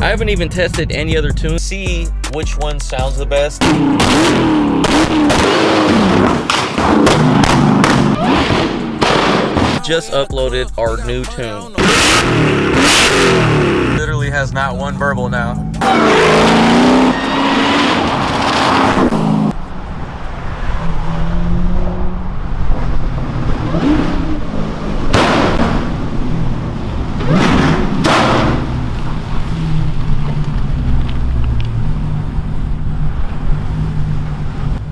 I haven't even tested any other tune. See which one sounds the best. Just uploaded our new tune. Literally has not one burble now.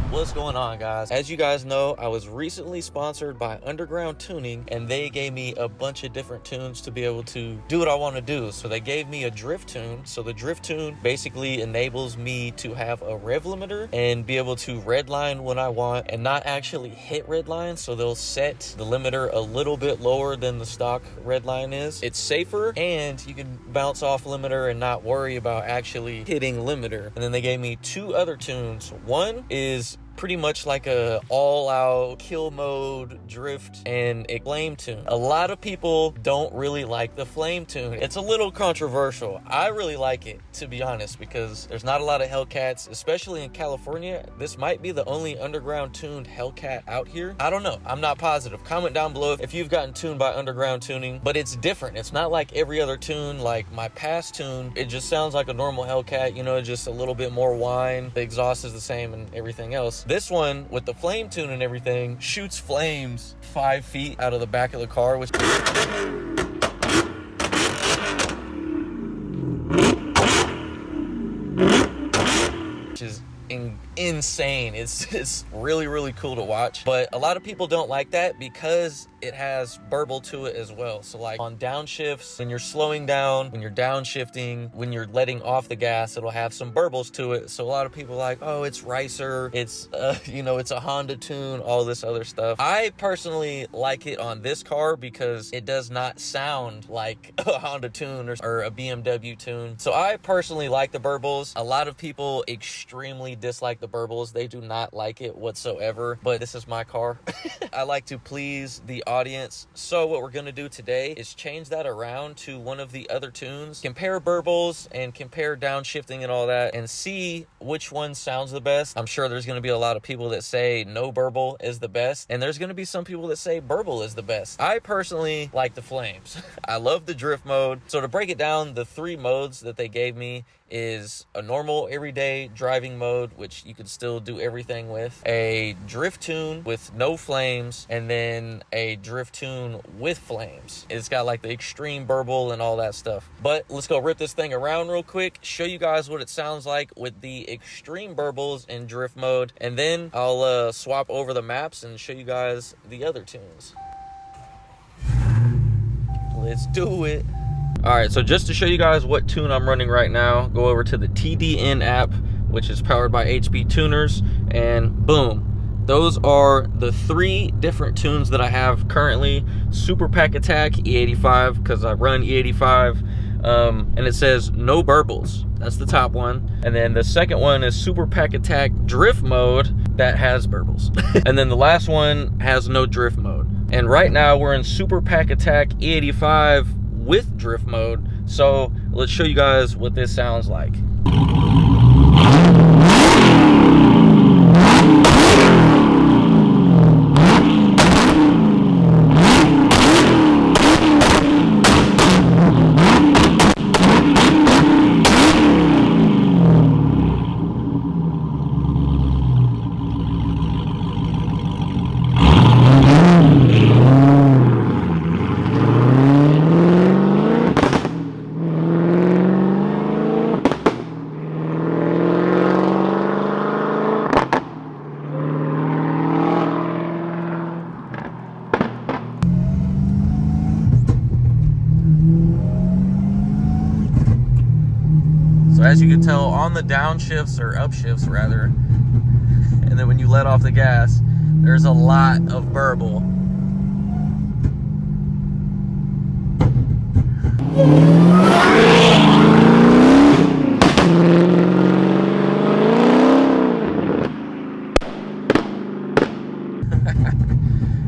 What's going on, guys? As you guys know, I was recently sponsored by Underground Tuning, and they gave me a bunch of different tunes to be able to do what I want to do. So they gave me a drift tune. So the drift tune basically enables me to have a rev limiter and be able to redline when I want and not actually hit redline. So they'll set the limiter a little bit lower than the stock redline is. It's safer, and you can bounce off limiter and not worry about actually hitting limiter. And then they gave me two other tunes. One is pretty much like a all-out kill mode drift and a flame tune. A lot of people don't really like the flame tune. It's a little controversial. I really like it, to be honest, because there's not a lot of Hellcats, especially in California. This might be the only underground tuned Hellcat out here. I don't know. I'm not positive. Comment down below if you've gotten tuned by Underground Tuning, but it's different. It's not like every other tune. Like my past tune, it just sounds like a normal Hellcat, you know, just a little bit more whine. The exhaust is the same and everything else. This one, with the flame tune and everything, shoots flames 5 feet out of the back of the car, which is insane. It's really cool to watch, but a lot of people don't like that because it has burble to it as well. So like on downshifts, when you're slowing down, when you're downshifting, when you're letting off the gas, it'll have some burbles to it. So a lot of people are like, oh, it's RICER, it's you know, it's a Honda tune, all this other stuff. I personally like it on this car because it does not sound like a Honda tune or a BMW tune. So I personally like the burbles. A lot of people extremely dislike the burbles. They do not like it whatsoever, but this is my car. I like to please the audience. So what we're going to do today is change that around to one of the other tunes, compare burbles and compare downshifting and all that, and see which one sounds the best. I'm sure there's going to be a lot of people that say no burble is the best, and there's going to be some people that say burble is the best. I personally like the flames. I love the drift mode. So to break it down, the three modes that they gave me is a normal everyday driving mode, which you can still do everything with, a drift tune with no flames, and then a drift tune with flames. It's got like the extreme burble and all that stuff. But let's go rip this thing around real quick, show you guys what it sounds like with the extreme burbles in drift mode, and then I'll swap over the maps and show you guys the other tunes. Let's do it. All right, so just to show you guys what tune I'm running right now, go over to the TDN app, which is powered by HB Tuners, and boom, those are the three different tunes that I have currently. Super Pack Attack E85, because I run E85, and it says no burbles. That's the top one. And then the second one is Super Pack Attack Drift Mode, that has burbles. And then the last one has no drift mode. And right now we're in Super Pack Attack E85 with drift mode. So let's show you guys what this sounds like. So as you can tell, on the downshifts, or upshifts rather, and then when you let off the gas, there's a lot of burble.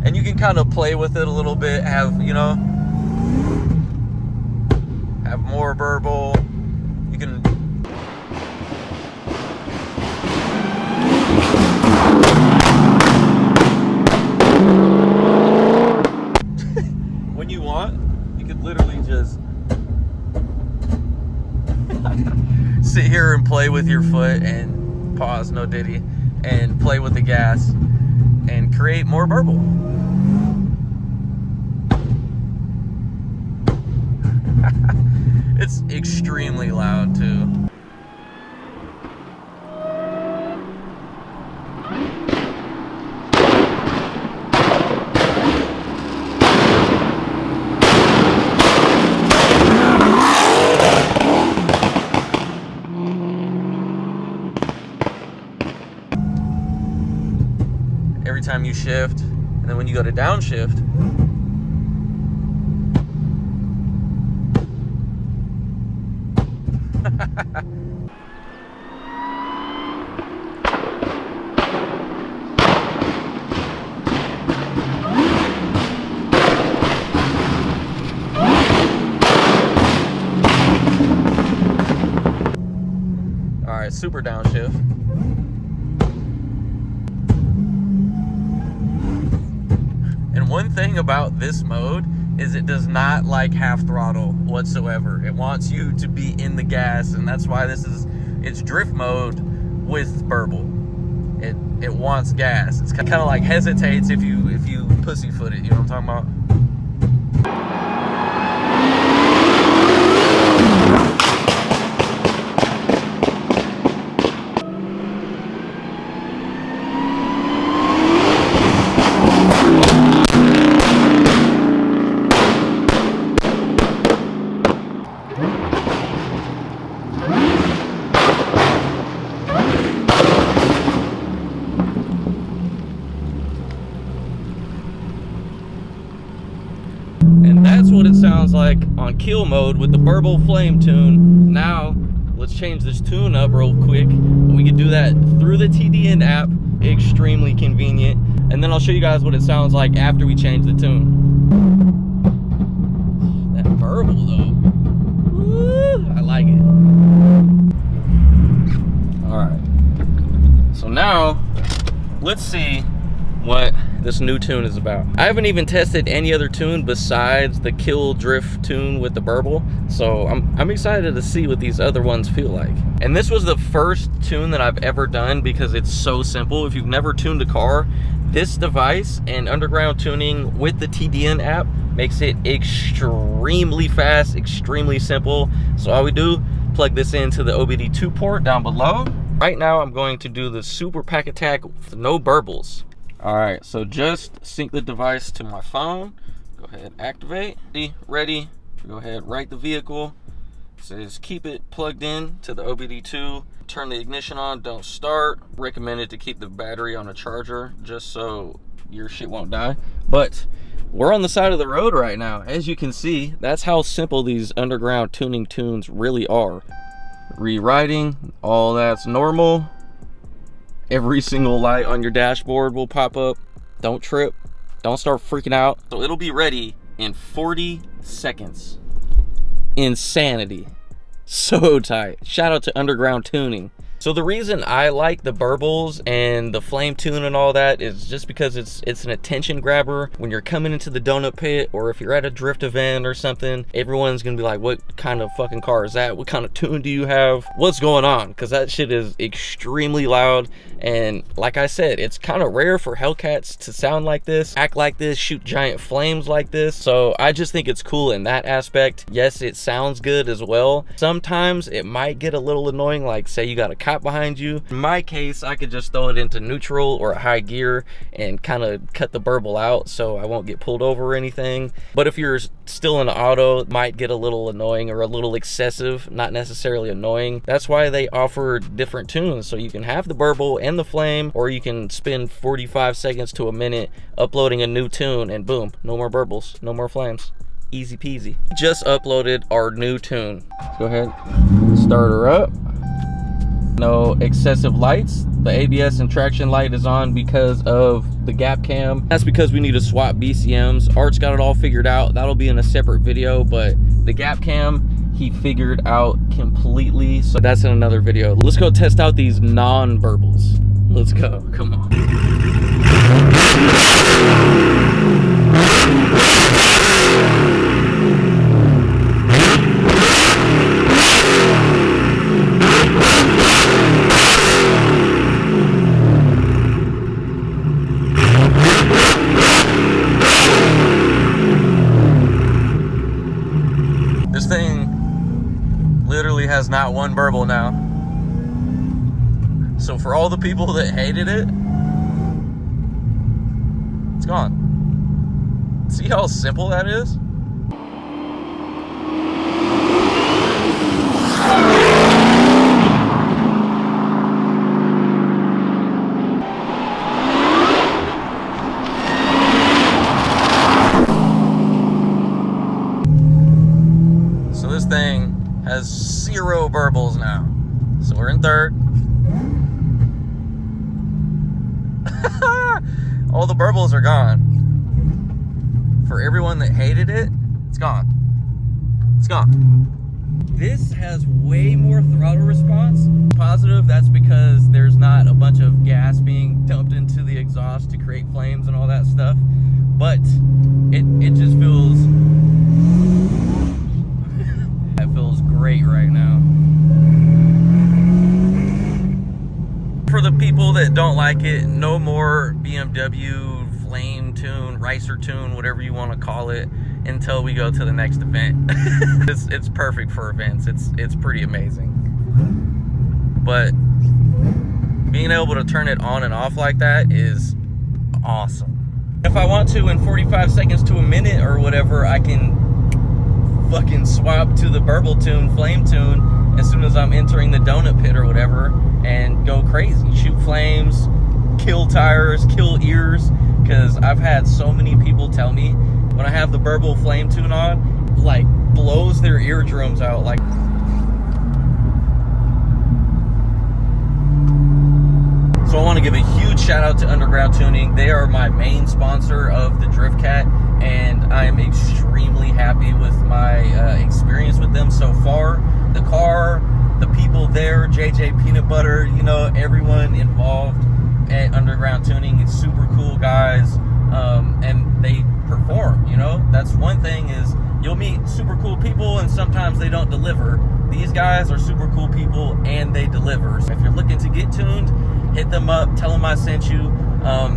And you can kind of play with it a little bit, have, you know, have more burble. You sit here and play with your foot and pause, no diddy, and play with the gas and create more burble. It's extremely loud too. Every time you shift, and then when you go to downshift, all right, super downshift. And one thing about this mode is it does not like half throttle whatsoever. It wants you to be in the gas, and that's why it's drift mode with burble. It wants gas. It's kind of like hesitates if you pussyfoot it. You know what I'm talking about? And that's what it sounds like on kill mode with the burble flame tune. Now, let's change this tune up real quick. We can do that through the TDN app, extremely convenient. And then I'll show you guys what it sounds like after we change the tune. That burble though, woo, I like it. All right, so now let's see what this new tune is about. I haven't even tested any other tune besides the kill drift tune with the burble, so I'm excited to see what these other ones feel like. And this was the first tune that I've ever done because it's so simple. If you've never tuned a car, this device and underground tuning with the TDN app makes it extremely fast, extremely simple. So all we do, plug this into the OBD2 port down below. Right now I'm going to do the super pack attack with no burbles. All right, so just sync the device to my phone. Go ahead, activate. Ready. Go ahead, right the vehicle. It says keep it plugged in to the OBD2. Turn the ignition on, don't start. Recommended to keep the battery on a charger just so your shit won't die. But we're on the side of the road right now. As you can see, that's how simple these underground tuning tunes really are. Rewriting, all that's normal. Every single light on your dashboard will pop up. Don't trip, don't start freaking out. So it'll be ready in 40 seconds. Insanity. So tight. Shout out to Underground Tuning. So the reason I like the burbles and the flame tune and all that is just because it's an attention grabber. When you're coming into the donut pit, or if you're at a drift event or something, everyone's gonna be like, what kind of fucking car is that? What kind of tune do you have? What's going on? Because that shit is extremely loud. And like I said, it's kind of rare for Hellcats to sound like this, act like this, shoot giant flames like this. So I just think it's cool in that aspect. Yes, it sounds good as well. Sometimes it might get a little annoying, like say you got a cop behind you. In my case, I could just throw it into neutral or a high gear and kind of cut the burble out so I won't get pulled over or anything. But if you're still in auto, it might get a little annoying or a little excessive, not necessarily annoying. That's why they offer different tunes, so you can have the burble and the flame, or you can spend 45 seconds to a minute uploading a new tune and boom, no more burbles, no more flames. Easy peasy. Just uploaded our new tune. Go ahead, start her up. No excessive lights. The ABS and traction light is on because of the gap cam. That's because we need to swap BCMs. Art's got it all figured out. That'll be in a separate video, but the gap cam he figured out completely, so that's in another video. Let's go test out these non-burbles. Let's go, come on. There's not one burble now. So for all the people that hated it, it's gone. See how simple that is? So this thing has 0 burbles now. So we're in third. All the burbles are gone. For everyone that hated it, it's gone. It's gone. This has way more throttle response. Positive, that's because there's not a bunch of gas being dumped into the exhaust to create flames and all that stuff. But it just feels it feels great right now. For the people that don't like it, no more BMW flame tune, RICER tune, whatever you want to call it, until we go to the next event. It's perfect for events. It's pretty amazing. But being able to turn it on and off like that is awesome. If I want to, in 45 seconds to a minute or whatever, I can fucking swap to the burble tune, flame tune, as soon as I'm entering the donut pit or whatever, and go crazy, shoot flames, kill tires, kill ears. Because I've had so many people tell me when I have the burble flame tune on, like blows their eardrums out. Like, so I want to give a huge shout out to Underground Tuning. They are my main sponsor of the Drift Cat, and I'm extremely happy with my experience with them so far. The car, the people there, JJ Peanut Butter, you know, everyone involved at Underground Tuning. It's super cool guys, and they perform, you know. That's one thing, is you'll meet super cool people and sometimes they don't deliver. These guys are super cool people and they deliver. So if you're looking to get tuned, hit them up, tell them I sent you.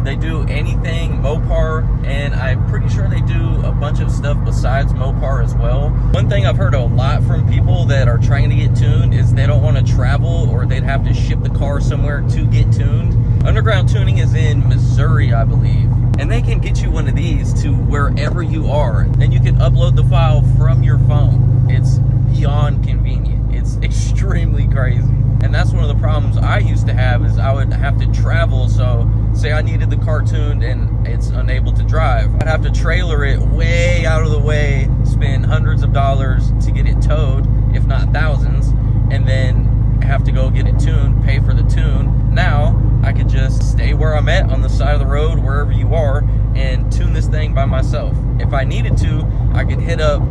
They do anything Mopar, and I'm pretty sure they do a bunch of stuff besides Mopar as well. One thing I've heard a lot from people that are trying to get tuned is they don't want to travel, or they'd have to ship the car somewhere to get tuned. Underground Tuning is in Missouri, I believe, and they can get you one of these to wherever you are, and you can upload the file from your phone. It's beyond convenient. It's extremely crazy. And that's one of the problems I used to have, is I would have to travel. So say I needed the car tuned and it's unable to drive, I'd have to trailer it way out of the way, spend hundreds of dollars to get it towed, if not thousands, and then have to go get it tuned, pay for the tune. Now I could just stay where I'm at on the side of the road, wherever you are, and tune this thing by myself. If I needed to, I could hit up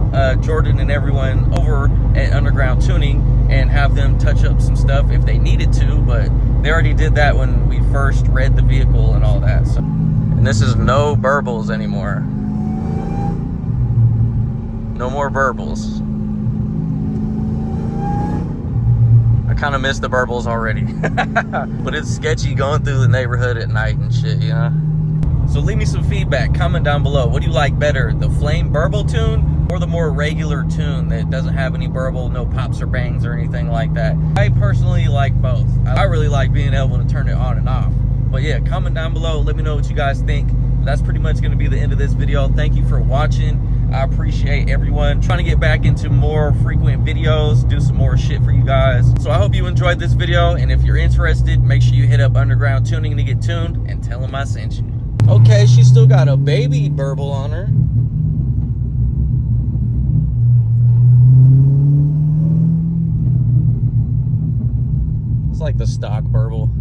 Jordan and everyone over at Underground Tuning and have them touch up some stuff if they needed to, but they already did that when we first read the vehicle and all that. So, and this is no burbles anymore. No more burbles. I kind of miss the burbles already. But it's sketchy going through the neighborhood at night and shit, you know? So leave me some feedback, comment down below. What do you like better, the flame burble tune or the more regular tune that doesn't have any burble, no pops or bangs or anything like that? I personally like both. I really like being able to turn it on and off. But yeah, comment down below, let me know what you guys think. That's pretty much going to be the end of this video. Thank you for watching. I appreciate everyone. Trying to get back into more frequent videos, do some more shit for you guys. So I hope you enjoyed this video, and if you're interested, make sure you hit up Underground Tuning to get tuned and tell them I sent you. Okay, she still got a baby burble on her. It's like the stock burble.